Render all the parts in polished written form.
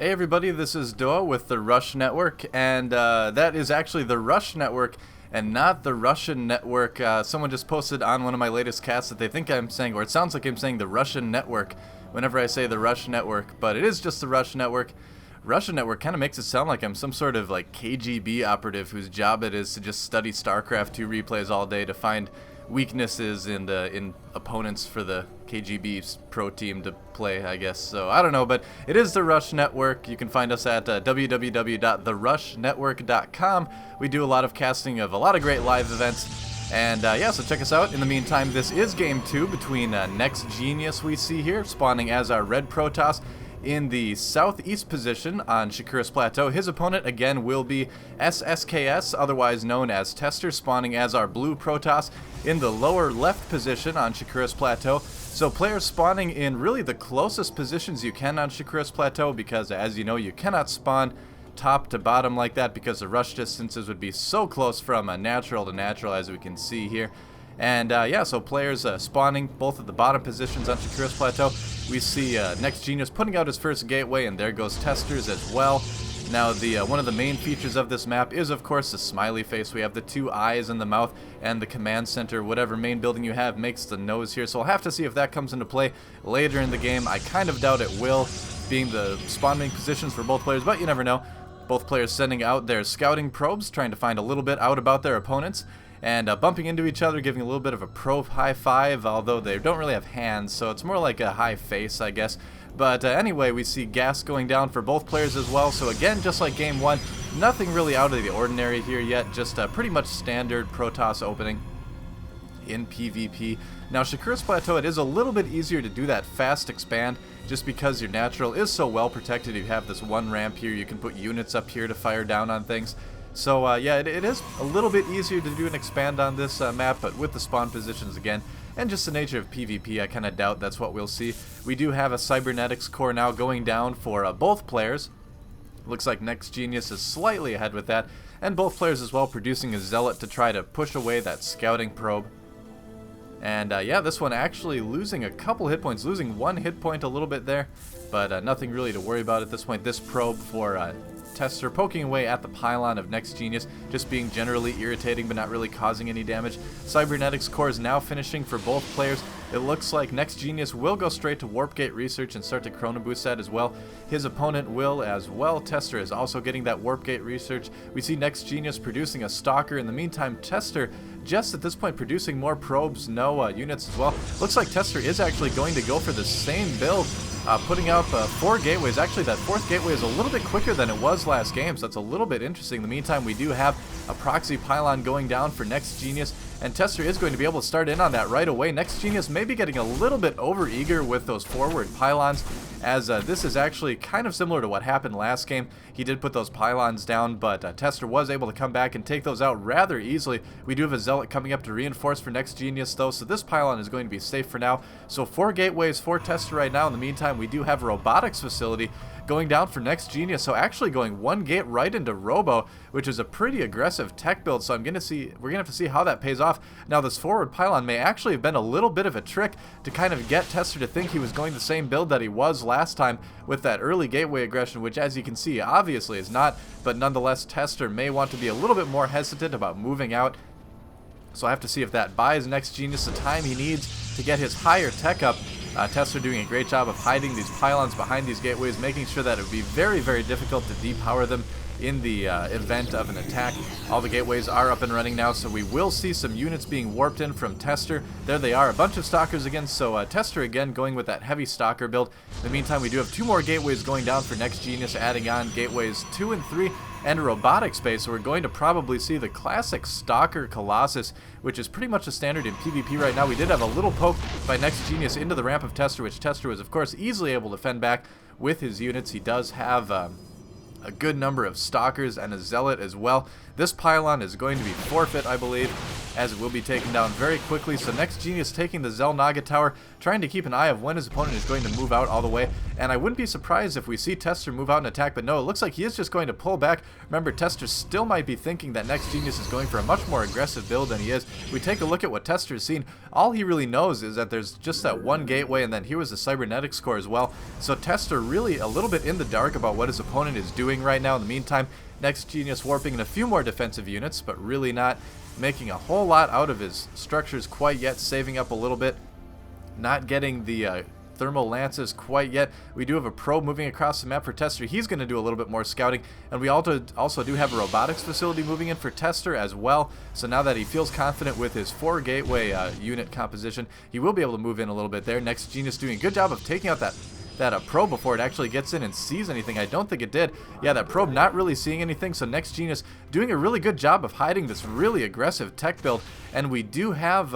Hey everybody, this is Doa with the Rush Network, and that is actually the Rush Network and not the Russian Network. Someone just posted on one of my latest casts that they think I'm saying, or it sounds like I'm saying the Russian Network whenever I say the Rush Network, but it is just the Rush Network. Russian Network kind of makes it sound like I'm some sort of like KGB operative whose job it is to just study StarCraft 2 replays all day to find weaknesses in opponents for the KGB's pro team to play, I guess. So I don't know, but it is the Rush Network. You can find us at www.therushnetwork.com. We do a lot of casting of a lot of great live events, and yeah, so check us out. In the meantime, this is game 2 between NEXGenius, we see here, spawning as our red Protoss in the southeast position on Shakuras Plateau. His opponent again will be sSKS, otherwise known as Tester, spawning as our blue Protoss in the lower left position on Shakuras Plateau. So players spawning in really the closest positions you can on Shakuras Plateau, because as you know, you cannot spawn top to bottom like that because the rush distances would be so close from natural to natural, as we can see here. And yeah, so players spawning both at the bottom positions on Shakuras Plateau. We see NEXGenius putting out his first gateway, and there goes Testers as well. Now, one of the main features of this map is, of course, the smiley face. We have the two eyes in the mouth, and the command center, whatever main building you have, makes the nose here. So we'll have to see if that comes into play later in the game. I kind of doubt it will, being the spawning positions for both players, but you never know. Both players sending out their scouting probes, trying to find a little bit out about their opponents, and bumping into each other, giving a little bit of a probe high five, although they don't really have hands, so it's more like a high face, I guess. But anyway, we see gas going down for both players as well, so again, just like game 1, nothing really out of the ordinary here yet, just a pretty much standard Protoss opening in PvP. Now, Shakuras Plateau, it is a little bit easier to do that fast expand, just because your natural is so well protected. You have this one ramp here, you can put units up here to fire down on things. So yeah, it is a little bit easier to do an expand on this map, but with the spawn positions again, and just the nature of PvP, I kind of doubt that's what we'll see. We do have a cybernetics core now going down for both players. Looks like NEXGenius is slightly ahead with that, and both players as well producing a zealot to try to push away that scouting probe. And yeah, this one actually losing a couple hit points, losing one hit point a little bit there, but nothing really to worry about at this point. This probe for Tester poking away at the pylon of NEXGenius, just being generally irritating but not really causing any damage. Cybernetics core is now finishing for both players. It looks like NEXGenius will go straight to Warp Gate research and start to Chrono Boost that as well. His opponent will as well. Tester is also getting that Warp Gate research. We see NEXGenius producing a Stalker. In the meantime, Tester just at this point producing more probes, no units as well. Looks like Tester is actually going to go for the same build, putting out 4 gateways. Actually, that 4th gateway is a little bit quicker than it was last game, so that's a little bit interesting. In the meantime, we do have a proxy pylon going down for NEXGenius, and Tester is going to be able to start in on that right away. NEXGenius may be getting a little bit over-eager with those forward pylons, as this is actually kind of similar to what happened last game. He did put those pylons down, but Tester was able to come back and take those out rather easily. We do have a zealot coming up to reinforce for NEXGenius though, so this pylon is going to be safe for now. So 4 gateways for Tester right now. In the meantime, we do have a robotics facility going down for NEXGenius, so actually going 1 gate right into Robo, which is a pretty aggressive tech build, so we're gonna have to see how that pays off. Now, this forward pylon may actually have been a little bit of a trick to kind of get Tester to think he was going the same build that he was last time with that early gateway aggression, which, as you can see, obviously is not, but nonetheless, Tester may want to be a little bit more hesitant about moving out. So I have to see if that buys NEXGenius the time he needs to get his higher tech up. Tester doing a great job of hiding these pylons behind these gateways, making sure that it would be very, very difficult to depower them in the event of an attack. All the gateways are up and running now, so we will see some units being warped in from Tester. There they are, a bunch of Stalkers again, so Tester again going with that heavy Stalker build. In the meantime, we do have 2 more gateways going down for NEXGenius, adding on gateways 2 and 3, and a robotics base, so we're going to probably see the classic Stalker Colossus, which is pretty much a standard in PvP right now. We did have a little poke by NEXGenius into the ramp of Tester, which Tester was, of course, easily able to fend back with his units. He does have a good number of Stalkers and a Zealot as well. This pylon is going to be forfeit, I believe, as it will be taken down very quickly. So NEXGenius taking the Xel'Naga Tower, trying to keep an eye of when his opponent is going to move out all the way. And I wouldn't be surprised if we see Tester move out and attack, but no, it looks like he is just going to pull back. Remember, Tester still might be thinking that NEXGenius is going for a much more aggressive build than he is. We take a look at what Tester's seen. All he really knows is that there's just that one gateway, and then here was the cybernetics score as well. So Tester really a little bit in the dark about what his opponent is doing right now. In the meantime, NEXGenius warping in a few more defensive units, but really not making a whole lot out of his structures quite yet, saving up a little bit, not getting the thermal lances quite yet. We do have a probe moving across the map for Tester. He's going to do a little bit more scouting, and we also do have a robotics facility moving in for Tester as well. So now that he feels confident with his 4 gateway unit composition, he will be able to move in a little bit there. NEXGenius doing a good job of taking out that probe before it actually gets in and sees anything. I don't think it did. Yeah, that probe not really seeing anything, so NEXGenius doing a really good job of hiding this really aggressive tech build. And we do have,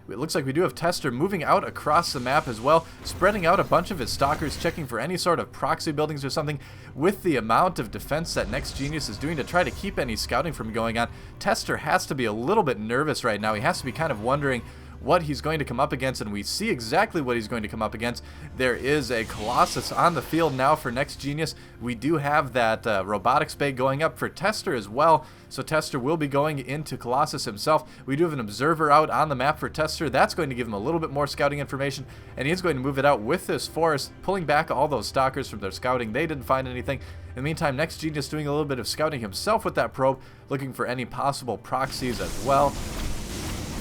it looks like we do have Tester moving out across the map as well, spreading out a bunch of his stalkers, checking for any sort of proxy buildings or something. With the amount of defense that NEXGenius is doing to try to keep any scouting from going on, Tester has to be a little bit nervous right now. He has to be kind of wondering what he's going to come up against, and we see exactly what he's going to come up against. There is a Colossus on the field now for NEXGenius. We do have that robotics bay going up for Tester as well, so Tester will be going into Colossus himself. We do have an observer out on the map for Tester. That's going to give him a little bit more scouting information, and he's going to move it out with this forest, pulling back all those stalkers from their scouting. They didn't find anything. In the meantime, NEXGenius doing a little bit of scouting himself with that probe, looking for any possible proxies as well.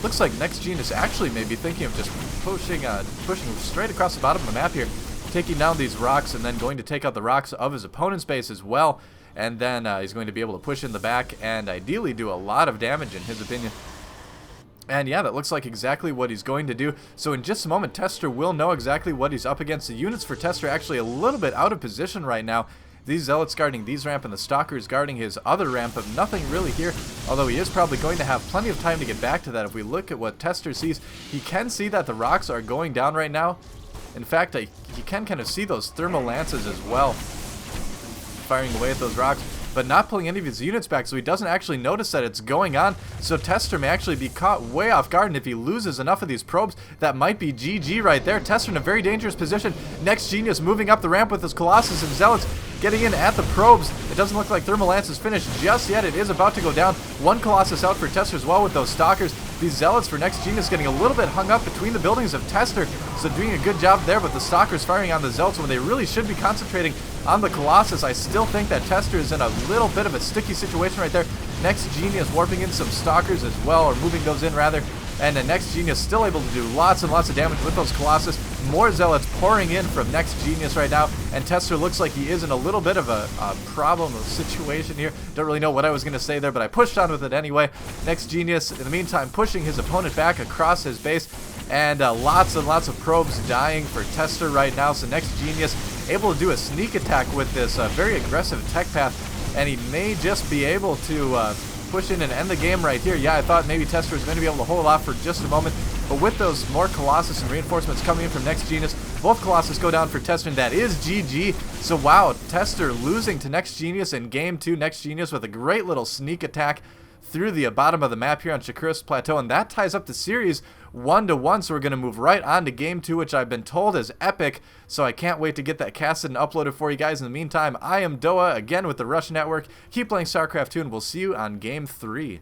Looks like NEXGenius actually may be thinking of just pushing straight across the bottom of the map here, taking down these rocks and then going to take out the rocks of his opponent's base as well. And then he's going to be able to push in the back and ideally do a lot of damage in his opinion. And yeah, that looks like exactly what he's going to do. So in just a moment, Tester will know exactly what he's up against. The units for Tester are actually a little bit out of position right now. These Zealots guarding these ramp and the Stalkers guarding his other ramp, but nothing really here, although he is probably going to have plenty of time to get back to that. If we look at what Tester sees, he can see that the rocks are going down right now. In fact, he can kind of see those thermal lances as well, firing away at those rocks, but not pulling any of his units back, so he doesn't actually notice that it's going on. So Tester may actually be caught way off guard, and if he loses enough of these probes, that might be GG right there. Tester in a very dangerous position. NEXGenius moving up the ramp with his Colossus and Zealots getting in at the probes. It doesn't look like Thermal Lance is finished just yet. It is about to go down. One Colossus out for Tester as well with those Stalkers. These Zealots for NEXGenius getting a little bit hung up between the buildings of Tester, so doing a good job there, but the Stalkers firing on the Zealots when they really should be concentrating on the Colossus. I still think that Tester is in a little bit of a sticky situation right there. NEXGenius warping in some Stalkers as well, or moving those in rather, and then NEXGenius still able to do lots and lots of damage with those Colossus. More Zealots pouring in from NEXGenius right now, and Tester looks like he is in a little bit of a problem situation here. Don't really know what I was going to say there, but I pushed on with it anyway. NEXGenius, in the meantime, pushing his opponent back across his base, and lots and lots of probes dying for Tester right now. So NEXGenius able to do a sneak attack with this very aggressive tech path, and he may just be able to push in and end the game right here. Yeah, I thought maybe Tester was going to be able to hold off for just a moment, but with those more Colossus and reinforcements coming in from NEXGenius, both Colossus go down for Tester, and that is GG. So wow, Tester losing to NEXGenius in Game 2. NEXGenius with a great little sneak attack through the bottom of the map here on Shakuras Plateau, and that ties up the series 1-1. So we're going to move right on to Game 2, which I've been told is epic, so I can't wait to get that casted and uploaded for you guys. In the meantime, I am Doa, again with the Rush Network. Keep playing StarCraft 2, and we'll see you on Game 3.